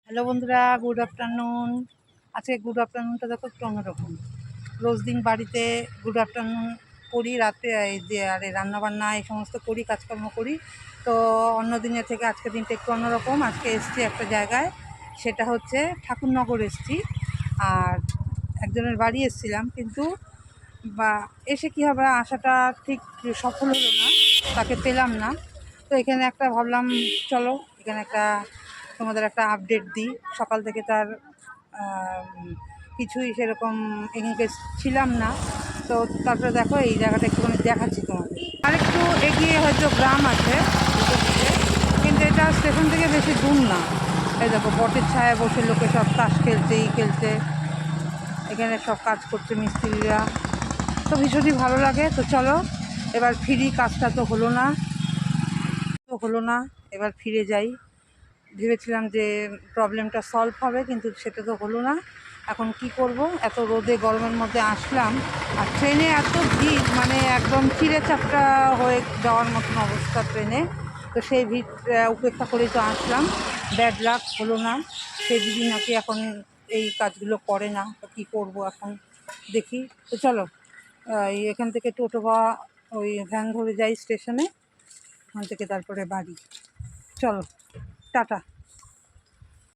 Hello বন্ধুরা, good afternoon. আজকে good আফটারনুনটা দেখো একটু অন্যরকম। রোজ দিন বাড়িতে গুড আফটারনুন করি, রাতে এই যে আরে রান্নাবান্না এই সমস্ত করি, কাজকর্ম করি। তো অন্য দিনের থেকে আজকের দিনটা একটু অন্যরকম। আজকে এসছি একটা জায়গায়, সেটা হচ্ছে ঠাকুরনগর এসছি। আর একজনের বাড়ি এসছিলাম, কিন্তু বা এসে কী হবে, আশাটা ঠিক সফল হলো না, তাকে পেলাম না। তো এখানে একটা ভাবলাম চলো এখানে একটা তোমাদের একটা আপডেট দিই। সকাল থেকে তার কিছুই সেরকম এগেজ ছিলাম না। তো তারপরে দেখো এই জায়গাটা একটুখানি দেখাচ্ছি তোমাদের। আরেকটু এগিয়ে হয়তো গ্রাম আছে দুটো দিকে, কিন্তু এটা স্টেশন থেকে বেশি দূর না। এই দেখো বটের ছায়ায় বসে লোকে সব তাস খেলছে, খেলছে, এখানে সব কাজ করছে মিস্ত্রিরা। তো ভীষণই ভালো লাগে। তো চলো এবার ফিরি, কাজটা তো হলো না, এবার ফিরে যাই। ভেবেছিলাম যে প্রবলেমটা সলভ হবে, কিন্তু সেটা তো হলো না। এখন কি করব, এত রোদে গরমের মধ্যে আসলাম, আর ট্রেনে এত ভিড়, মানে একদম চিড়ে চাপটা হয়ে যাওয়ার মতন অবস্থা ট্রেনে। তো সেই ভিড় উপেক্ষা করেই তো আসলাম। ব্যাড লাক, হলো না। সেই দিদি নাকি এখন এই কাজগুলো করে না, তো কী করবো এখন দেখি। তো চলো এখান থেকে টোটো বা ওই ভ্যান ধরে যাই স্টেশনে, ওখান থেকে তারপরে বাড়ি। চলো, টাটা।